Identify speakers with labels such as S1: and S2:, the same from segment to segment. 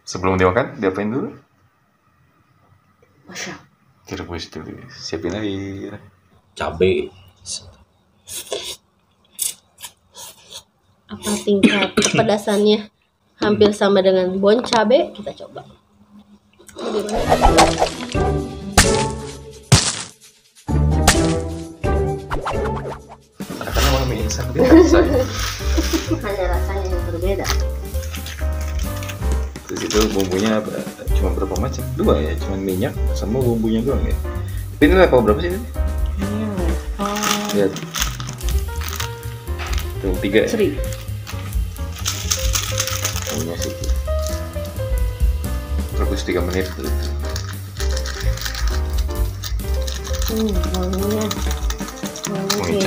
S1: Sebelum dimakan, diapain dulu?
S2: Masak.
S1: Direbus dulu. Siapin air.
S3: Cabai.
S2: Apa tingkat kepedasannya hampir sama dengan bon cabe? Kita coba.
S1: Karena mau mie instan biasa.
S2: Hanya rasanya yang berbeda.
S1: Terus itu bumbunya cuma berapa macam? 2 ya, cuma minyak sama bumbunya doang ya. Tapi ini level berapa sih ini?
S2: Ini level
S1: Lihat. Tuh 3 ya.
S2: Seri.
S1: Bumbunya sih. Rebus 3 menit gitu.
S2: Wanginya.
S1: Wangi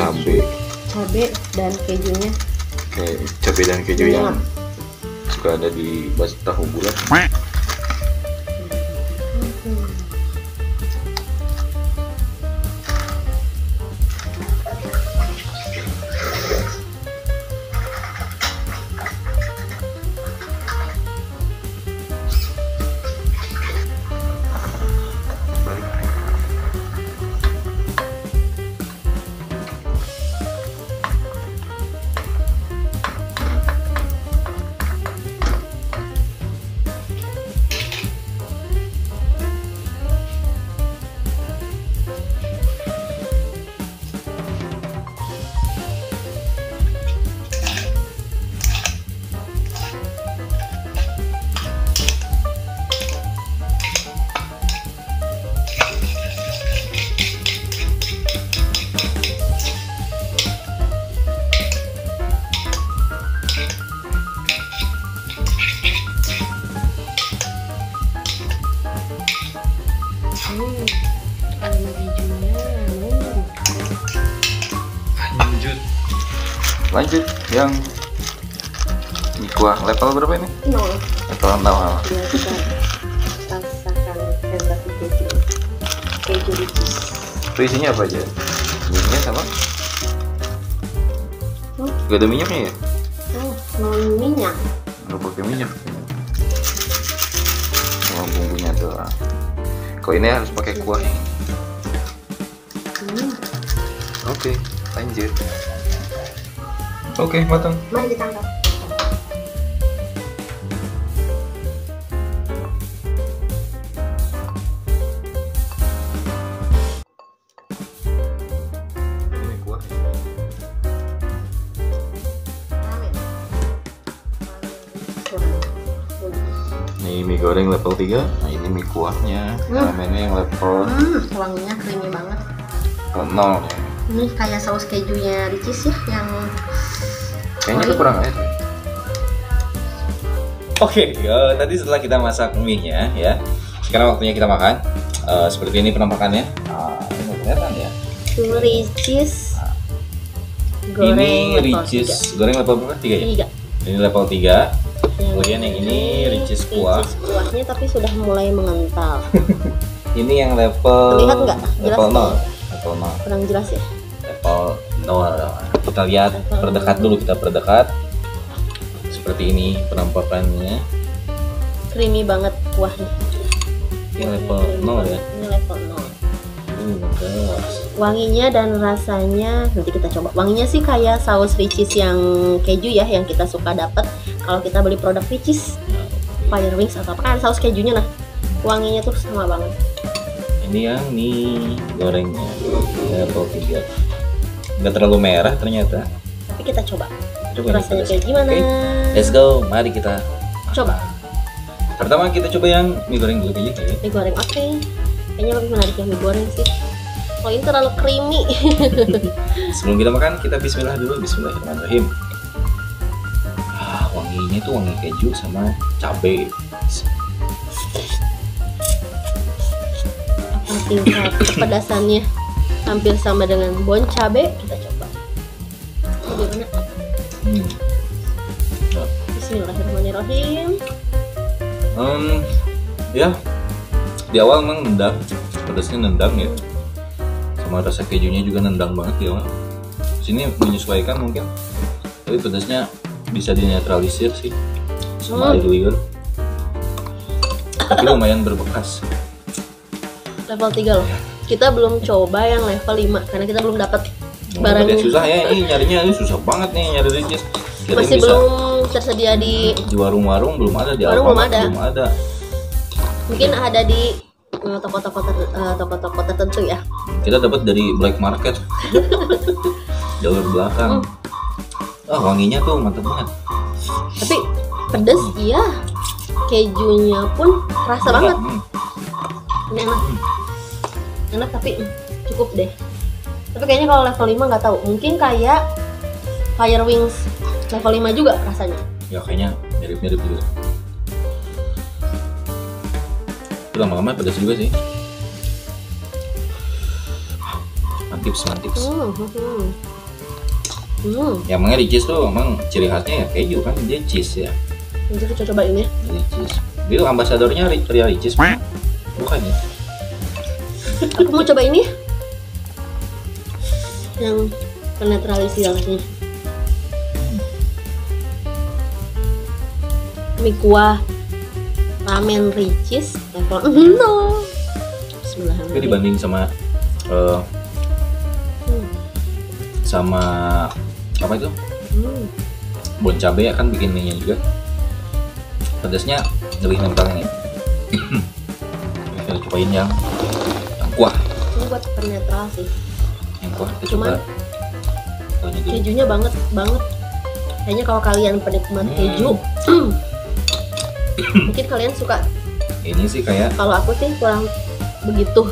S1: cabai
S2: dan kejunya.
S1: Kayak cabai dan keju yang suka ada di tahu bulat. Lanjut yang mie kuah level berapa ini?
S2: 0.
S1: Level 0.
S2: Biar kita rasakan sensasi keju ricis.
S1: Itu isinya apa aja? Minyak sama? Gak ada minyaknya ya?
S2: Minyak.
S1: Nggak pakai minyak. Cuma bumbunya doang. Kalau ini harus pakai kuah. Oke, lanjut. Oke, matang.
S2: Mari kita angkat.
S1: Ini kuah. Ini mie goreng level 3. Nah, ini mie kuahnya. Ramennya yang level
S2: Wanginya creamy banget.
S1: 0 ya.
S2: Ini kayak saus kejunya ricis ya, yang
S1: Kayaknya itu kurang air.
S3: Oke, tadi setelah kita masak mie-nya ya, sekarang waktunya kita makan. Seperti ini penampakannya. Ini kelihatan ya.
S2: ricis
S3: Ini ricis goreng level berapa? 3 ya?
S2: 3.
S3: Ini level 3. Kemudian yang ini ricis kuah.
S2: Kuahnya tapi sudah mulai mengental.
S3: Ini yang level
S2: Terlihat nggak? Jelas
S3: level 0.
S2: nggak?
S3: Level 0.
S2: Kurang jelas ya.
S3: Level 0. Kita lihat perdekat dulu, kita perdekat. Seperti ini penampakannya.
S2: Creamy banget kuahnya.
S3: Ini level 0 ya.
S2: Ini level 0.
S3: Gas.
S2: Wanginya dan rasanya nanti kita coba. Wanginya sih kayak saus ricis yang keju ya, yang kita suka dapat kalau kita beli produk ricis, Fire Wings atau apa, kan saus kejunya. Nah, wanginya tuh sama banget.
S3: Ini yang mie gorengnya level 3. Nggak terlalu merah ternyata.
S2: Tapi kita coba.
S3: Coba
S2: Rasanya
S3: kita
S2: kayak gimana?
S3: Oke, let's go. Mari kita
S2: Coba.
S3: Pertama kita coba yang mie goreng dulu aja ya.
S2: Mie goreng, oke. Kayaknya lebih menarik yang mie goreng sih. Oh, ini terlalu creamy.
S3: Sebelum kita makan, kita bismillah dulu. Bismillahirrahmanirrahim. Wanginya tuh wangi keju sama cabai.
S2: Apa tingkat kepedasannya hampir sama dengan bon cabe? Kita coba. Bagaimana? Bismillahirrahmanirrahim.
S3: Ya, di awal emang nendang, pedasnya nendang ya. Sama rasa kejunya juga nendang banget di awal. Sini menyesuaikan mungkin, tapi pedasnya bisa dinetralisir sih sama air liur. Tapi lumayan berbekas.
S2: Level 3 loh. Kita belum coba yang level 5 karena kita belum dapat barangnya.
S3: Susah ya, ini nyarinya ini susah banget nih nyari ricis.
S2: Masih belum tersedia di
S3: warung-warung, belum ada di
S2: warung,
S3: Alfamart,
S2: belum
S3: belum ada.
S2: Mungkin ada di toko-toko tertentu ya.
S3: Kita dapat dari black market. Jalur belakang. Wanginya tuh mantep banget.
S2: Tapi pedes iya. Kejunya pun kerasa banget. Ini enak. Enak tapi cukup deh. Tapi kayaknya kalau level 5 nggak tahu. Mungkin kayak Fire Wings level 5 juga rasanya.
S3: Ya kayaknya mirip-mirip juga. Itu lama-lama pedas juga sih. Mantips. Ya emangnya di cheese tuh emang ciri khasnya ya keju kan, dia cheese ya.
S2: Nanti kita cobain ya.
S3: Jadi cheese. Itu ambasadornya Ria Ricis bukan ya?
S2: Aku mau coba ini yang penetralisirnya. Mie kuah ramen Ricis level 0. Bismillahirrahmanirrahim.
S3: Tapi dibanding sama sama apa itu? Bon cabe ya kan bikin mie-nya juga. Pedasnya lebih nempel ini. Kita cobain yang kuah.
S2: Ini buat penetral sih.
S3: Yang kuah kita
S2: Cuman
S3: coba. Kuahnya dulu.
S2: kejunya banget. Kayaknya kalau kalian penikmat keju, mungkin kalian suka.
S3: Ini sih kayak
S2: Kalau aku sih kurang begitu.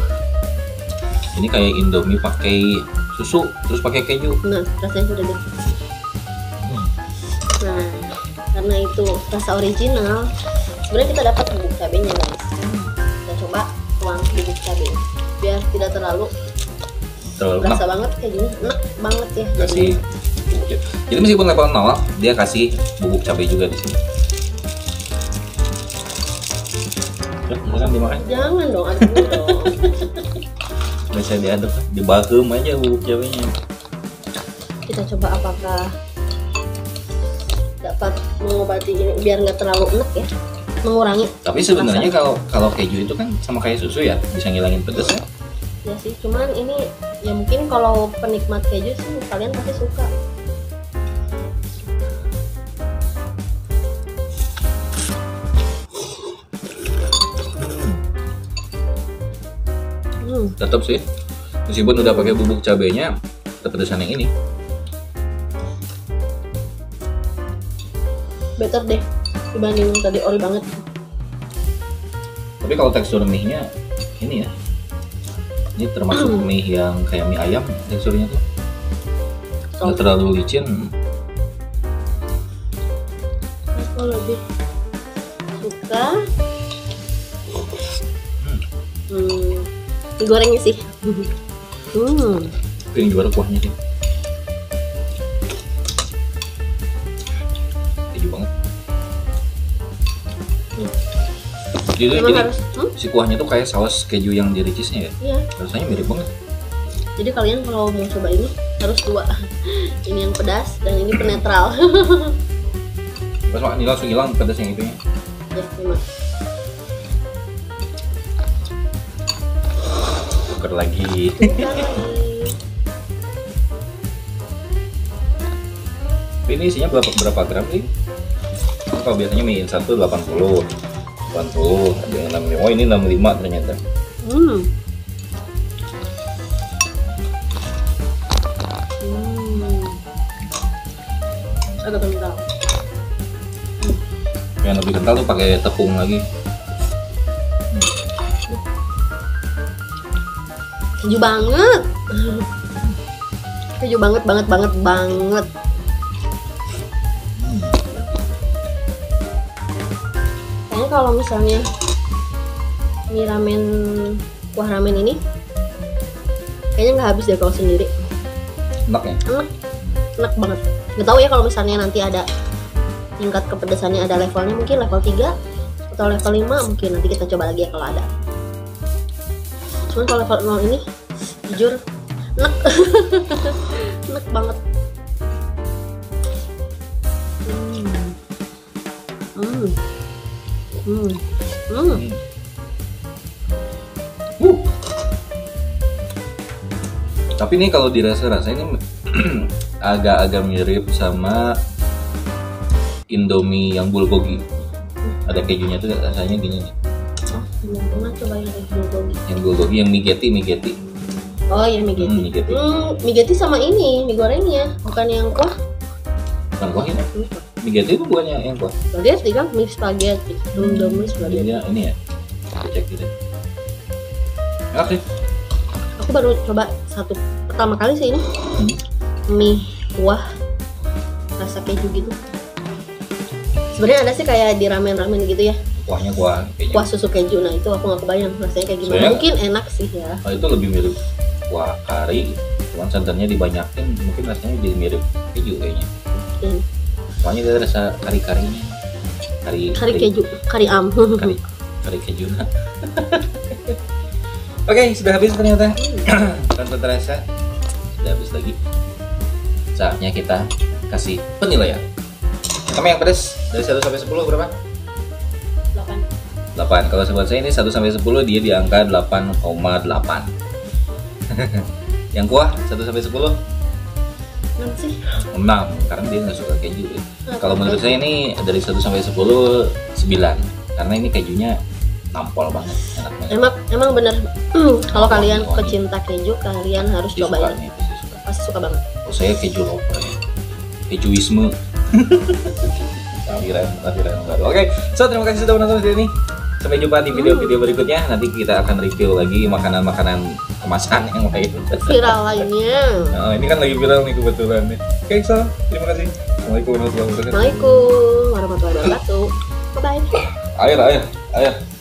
S3: ini kayak Indomie pakai susu terus pakai keju.
S2: Nah, rasanya sudah gitu. Nah, karena itu rasa original, sebenarnya kita dapat bubuk cabenya guys. Kita coba tuang bubuk cabai biar tidak terlalu berasa
S3: enak.
S2: banget kejunya, enak banget ya.
S3: Kasih jadi meskipun level 0 dia kasih bubuk cabai juga di sini. Ya, jangan dimakan.
S2: Jangan dong, aduk dulu dong.
S3: Bisa diaduk, dibahem aja bubuk cabainya.
S2: Kita coba apakah dapat mengobati ini biar nggak terlalu enak ya, mengurangi.
S3: Tapi sebenarnya kalau keju itu kan sama kayak susu ya, bisa ngilangin pedes ya.
S2: Ya sih, cuman ini ya mungkin kalau penikmat keju sih kalian pasti suka.
S3: Tetap sih, meskipun udah pakai bubuk cabainya, tetap pedesan yang ini.
S2: Better deh dibanding tadi ori banget.
S3: Tapi kalau tekstur mie-nya ini ya, ini termasuk mie yang kayak mie ayam teksturnya tuh, nggak terlalu licin.
S2: Aku lebih suka digorengnya sih.
S3: Ini juara kuahnya sih, keju banget. Jadi
S2: harus,
S3: si kuahnya tuh kayak saus keju yang di Ricisnya ya.
S2: iya.
S3: Rasanya mirip banget.
S2: Jadi kalian kalau mau coba ini harus dua. Ini yang pedas dan ini penetral.
S3: Pas ini langsung hilang pedasnya itu ya.
S2: Ya, memang.
S3: Tuker lagi.
S2: Bentar lagi.
S3: Ini isinya berapa gram sih? Kalau biasanya mie instan tuh 80, ada yang 65. Oh ini 65 ternyata.
S2: Agak kental.
S3: Yang lebih kental tuh pakai tepung lagi.
S2: Keju banget. Keju banget. Kayaknya kalau misalnya mie ramen, kuah ramen ini kayaknya nggak habis deh kalau sendiri.
S3: Enak ya?
S2: Enak banget. Nggak tahu ya kalau misalnya nanti ada tingkat kepedesannya, ada levelnya, mungkin level 3 atau level 5 mungkin nanti kita coba lagi ya kalau ada. Cuman kalau level 0 ini jujur enak. Enak banget. Hmm.
S3: Tapi ini kalau dirasa-rasa ini agak-agak mirip sama Indomie yang bulgogi. Ada kejunya tuh rasanya gini nih.
S2: Oh, belum pernah coba yang bulgogi.
S3: Yang bulgogi yang migeti.
S2: Oh ya migeti.
S3: Migeti.
S2: Migeti sama ini mie gorengnya, bukan yang kuah.
S3: Bukan kuah ini. Migeti itu bukannya yang kuah.
S2: Spaghetti kan, mie spaghetti. Indomie spaghetti.
S3: Ini ya. Kita cek gitu. Oke.
S2: Aku baru coba pertama kali sih ini. Mie kuah rasa keju gitu. Sebenarnya ada sih kayak di ramen-ramen gitu ya.
S3: Kuahnya kuah keju.
S2: Kuah susu keju. Nah, itu aku nggak kebayang rasanya kayak gimana.
S3: Soalnya-
S2: Mungkin enak sih ya.
S3: Oh, itu lebih mirip kuah kari, cuman santannya dibanyakin, mungkin rasanya jadi mirip keju kayaknya.
S2: Hmm.
S3: Soalnya dia rasa kari-karinya.
S2: Kari keju, kari am.
S3: Kari keju. Oke, sudah habis ternyata. Tanpa terasa sudah habis lagi. Saatnya kita kasih penilaian. Pertama yang pedas dari 1 sampai 10 berapa? 8. Kalau buat saya ini 1 sampai 10 dia di angka 8,8. Yang kuah 1 sampai 10
S2: Enam sih.
S3: 6 karena dia nggak suka keju ya.
S2: Nah,
S3: Kalau menurut saya ini dari 1 sampai 10 9 karena ini kejunya nampol banget, enak banget.
S2: Emang bener. Kalau kalian
S3: Wangi.
S2: pecinta keju, kalian harus
S3: Pasti suka
S2: cobain.
S3: nih, pasti suka.
S2: Pasti suka banget.
S3: Oh, saya keju lover ya. Kejuisme. Akhiran baru. Oke, so terima kasih sudah menonton video ini. Sampai jumpa di video-video berikutnya. Nanti kita akan review lagi makanan-makanan kemasan yang lain.
S2: Viral lainnya.
S3: Nah, ini kan lagi viral nih kebetulan nih. Oke, so terima kasih. Assalamualaikum warahmatullahi wabarakatuh.
S2: Assalamualaikum warahmatullahi wabarakatuh. Bye bye.
S3: Air.